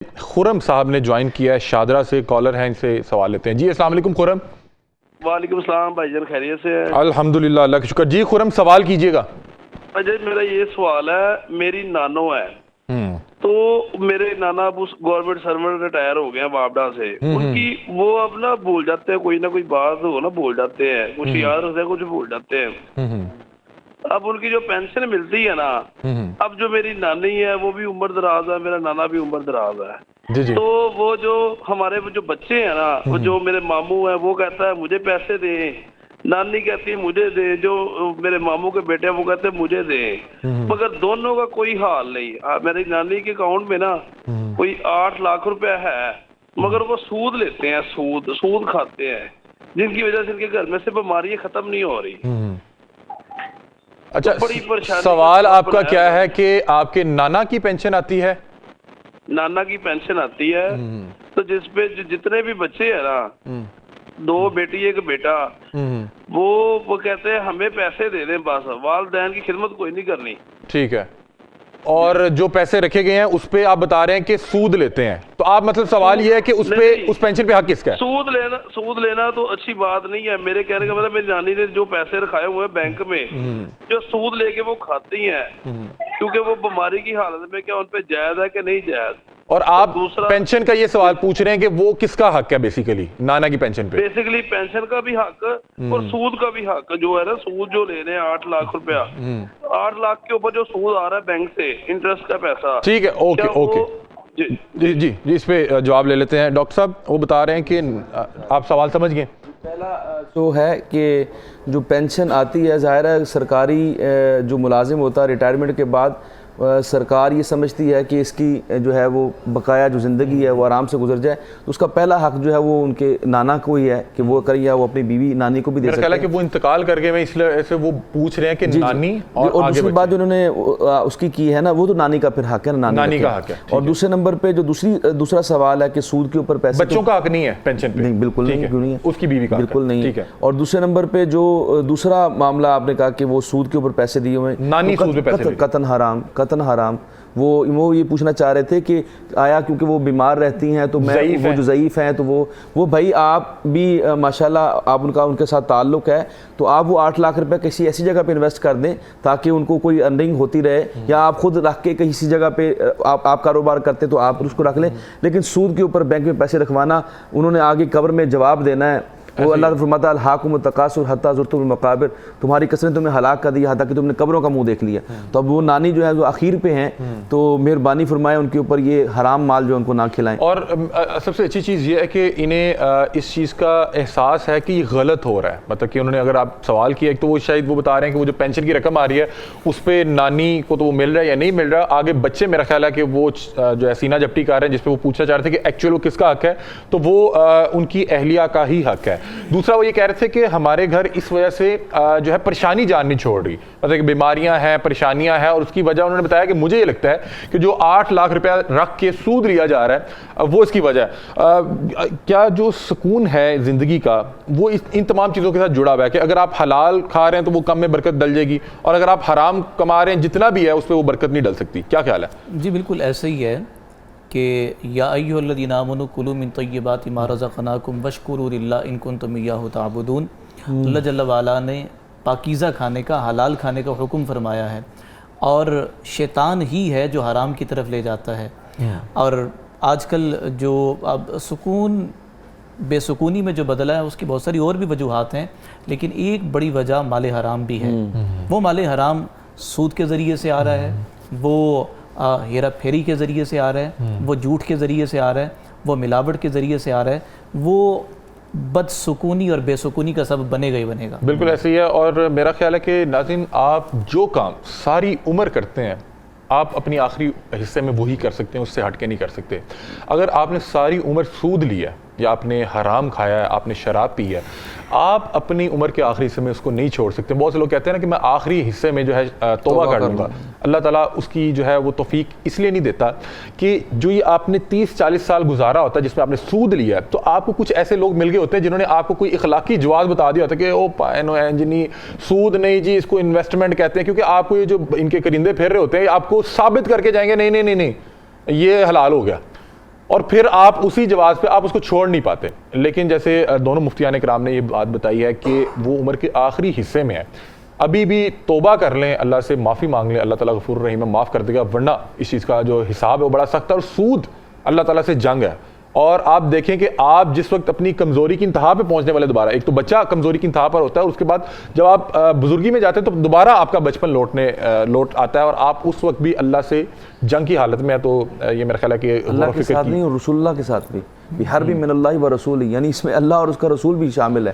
खुरम साहब ने ज्वाइन किया है, शादरा से कॉलर हैं, इनसे सवाल लेते हैं। जी अस्सलाम वालेकुम खुरम। वालेकुम सलाम भाईजान, खैरियत से हैं? अल्हम्दुलिल्लाह, अल्लाह का शुक्र। जी खुरम, सवाल कीजिएगा। अजय, मेरा ये सवाल है, मेरी नानो है तो मेरे नाना अब उस गवर्नमेंट सर्वेंट रिटायर हो गए हैं वापडा से। उनकी वो अब ना भूल जाते हैं, कोई ना कोई बात हो ना भूल जाते हैं, कुछ याद रखते हैं, कुछ भूल जाते हैं। अब उनकी जो पेंशन मिलती है ना, अब जो मेरी नानी है वो भी उम्र दराज है, मेरा नाना भी उम्र दराज है। जी जी। तो वो जो हमारे जो बच्चे हैं ना, वो जो मेरे मामू है वो कहता है मुझे पैसे दे, नानी कहती है मुझे दे, जो मेरे मामू के बेटे हैं वो कहते हैं मुझे दे, मगर दोनों का कोई हाल नहीं। मेरी नानी के अकाउंट में ना कोई 8 लाख रुपया है, मगर वो सूद लेते हैं, सूद खाते हैं, जिनकी वजह से इनके घर में से बीमारियां खत्म नहीं हो रही। अच्छा, तो बड़ी परेशानी। सवाल आपका क्या है कि आपके नाना की पेंशन आती है? नाना की पेंशन आती है, तो जिसपे जितने भी बच्चे हैं ना, 2 बेटी 1 बेटा, वो कहते हैं हमें पैसे दे दें, बस वालदैन की खिदमत कोई नहीं करनी। ठीक है। और जो पैसे रखे गए हैं उस पे आप बता रहे हैं कि सूद लेते हैं, तो आप मतलब सवाल ये है कि उस पे उस पेंशन पे हक किसका है? सूद लेना तो अच्छी बात नहीं है। मेरे कहने का मतलब, मेरी नानी ने जो पैसे रखाए हुए हैं बैंक में, जो सूद लेके वो खाती हैं, क्योंकि वो बीमारी की हालत में क्या उन पे जायज है कि नहीं जायज। और आप पेंशन का ये सवाल पूछ रहे हैं कि वो किसका हक है? बेसिकली नाना की पेंशन पे बेसिकली पेंशन का भी हक और सूद का भी हक जो है ना, सूद जो ले रहे हैं 8 लाख रुपया, 8 लाख के ऊपर जो सूद आ रहा है बैंक से, इंटरेस्ट का पैसा। ठीक है, ओके ओके, जी जी जी, इस पे जवाब ले लेते हैं। डॉक्टर साहब वो बता रहे हैं कि आप सवाल समझ गए। पहला तो है कि जो पेंशन आती है, ज़ाहिर है सरकारी जो मुलाजिम होता है रिटायरमेंट के बाद सरकार ये समझती है कि इसकी जो है वो बकाया जो ज़िंदगी है वो आराम से गुजर जाए, तो उसका पहला हक जो है वो उनके नाना को ही है कि वो करें, या वो अपनी बीवी नानी को भी दे सकते हैं। कि वो इंतकाल कर गए, मैं इसलिए ऐसे वो पूछ रहे हैं कि नानी और दूसरी बात जो उन्होंने उसकी की है ना, वो तो नानी का फिर हक है ना, नानी का हक है। और दूसरे नंबर पे जो दूसरा सवाल है कि सूद के ऊपर पैसे, बच्चों का हक नहीं है पेंशन पे? नहीं, बिल्कुल नहीं, क्यों नहीं है, उसकी बीवी का बिल्कुल नहीं है। और दूसरे नंबर पे जो दूसरा मामला आपने कहा कि वो सूद के ऊपर पैसे दिए हुए, नानी सूद पे पैसे, कतन हराम। वो ये पूछना चाह रहे थे कि आया क्योंकि वो बीमार रहती हैं तो मैं वो जो ज़ईफ़ हैं तो वो भाई आप भी माशाल्लाह आप उनके साथ ताल्लुक़ है, तो आप वो 8 लाख रुपए किसी ऐसी जगह पे इन्वेस्ट कर दें ताकि उनको कोई अर्निंग होती रहे, या आप खुद रख के किसी जगह पे आप कारोबार करते तो आप उसको रख लें। लेकिन सूद के ऊपर बैंक में पैसे रखवाना, उन्होंने आगे कब्र में जवाब देना है। वो अल्लाह फरमाता है अल-हाकुम तकासुर हत्ता ज़ुरतुमुल मकाबिर, तुम्हारी कसरत तुम्हें हलाक कर दिया, ताकि तुमने कब्रों का मुंह देख लिया। तो अब वो नानी जो है जो आखिर पे हैं, तो मेहरबानी फरमाए उनके ऊपर ये हराम माल जो उनको ना खिलाएं। और सबसे अच्छी चीज़ ये है कि इन्हें इस चीज़ का एहसास है कि ये गलत हो रहा है। मतलब कि उन्होंने, अगर आप सवाल किया तो वो शायद वो बता रहे हैं कि वो जो पेंशन की रकम आ रही है उस पर नानी को तो वो मिल रहा है या नहीं मिल रहा। आगे बच्चे, मेरा ख्याल है कि वो जो है सीना झपटी कर रहे हैं, जिसपे वो पूछना चाह रहे थे कि एक्चुअल वो किसका हक है, तो वो उनकी अहलिया का ही हक है। दूसरा वो ये कह रहे थे कि हमारे घर इस वजह से जो है परेशानी जान नहीं छोड़ रही, मतलब कि बीमारियां हैं, परेशानियां हैं, और उसकी वजह उन्होंने बताया कि मुझे ये लगता है कि जो 8 लाख रुपया रख के सूद लिया जा रहा है वो इसकी वजह है। क्या जो सुकून है ज़िंदगी का वो इन तमाम चीज़ों के साथ जुड़ा हुआ है कि अगर आप हलाल खा रहे हैं तो वो कम में बरकत डल जाएगी, और अगर आप हराम कमा रहे हैं जितना भी है उस पर वो बरकत नहीं डल सकती? क्या ख्याल है? जी बिल्कुल ऐसे ही है कि या अय्युहल्लज़ीना आमनू कुलू मिन तय्यिबाति मा रज़क़नाकुम वश्कुरू लिल्लाह इन कुंतुम इय्याहु तअबुदून। अल्लाह जल्ल वाला ने पाकीज़ा खाने का, हलाल खाने का हुक्म फरमाया है, और शैतान ही है जो हराम की तरफ ले जाता है। और आजकल जो अब सुकून बेसुकूनी में जो बदला है उसकी बहुत सारी और भी वजूहात हैं, लेकिन एक बड़ी वजह माल हराम भी है। वो माल हराम सूद के ज़रिए से आ रहा है, वो हेरा फेरी के ज़रिए से आ रहा है, वो झूठ के ज़रिए से आ रहा है, वो मिलावट के ज़रिए से आ रहा है, वो बदसुकूनी और बेसुकूनी का सबब बनेगा ही बनेगा। बिल्कुल ऐसे ही है। और मेरा ख्याल है कि नाज़रीन, आप जो काम सारी उम्र करते हैं आप अपनी आखिरी हिस्से में वही कर सकते हैं, उससे हट के नहीं कर सकते। अगर आपने सारी उम्र सूद लिया, या आपने हराम खाया है, आपने शराब पी है, आप अपनी उम्र के आखिरी हिस्से में उसको नहीं छोड़ सकते। बहुत से लोग कहते हैं ना कि मैं आखिरी हिस्से में जो है तौबा कर लूँगा। अल्लाह ताला उसकी जो है वो तौफीक इसलिए नहीं देता कि जो ये आपने 30-40 साल गुजारा होता है जिसमें आपने सूद लिया है, तो आपको कुछ ऐसे लोग मिल गए होते हैं जिन्होंने आपको कोई इखलाकी जवाब बता दिया होता है कि ओ पायनो एंजनी सूद नहीं जी, इसको इन्वेस्टमेंट कहते हैं। क्योंकि आपको ये जो इनके करिंदे फिर रहे होते हैं आपको साबित करके जाएंगे नहीं नहीं नहीं नहीं ये हलाल हो गया। اور پھر آپ اسی جواز پہ آپ اس کو چھوڑ نہیں پاتے. لیکن جیسے دونوں مفتیان کرام نے یہ بات بتائی ہے کہ وہ عمر کے آخری حصے میں ہے, ابھی بھی توبہ کر لیں, اللہ سے معافی مانگ لیں, اللہ تعالیٰ غفور الرحیم ہے, معاف کر دے گا, ورنہ اس چیز کا جو حساب ہے وہ بڑا سخت ہے. اور سود اللہ تعالیٰ سے جنگ ہے. اور آپ دیکھیں کہ آپ جس وقت اپنی کمزوری کی انتہا پہ پہنچنے والے, دوبارہ ایک تو بچہ کمزوری کی انتہا پر ہوتا ہے, اور اس کے بعد جب آپ بزرگی میں جاتے ہیں تو دوبارہ آپ کا بچپن لوٹ آتا ہے, اور آپ اس وقت بھی اللہ سے جنگ کی حالت میں ہے. تو یہ میرا خیال ہے کہ اللہ کے ساتھ نہیں, اور رسول اللہ کے ساتھ بھی ہر بھی من اللہ و رسول, یعنی اس میں اللہ اور اس کا رسول بھی شامل ہے.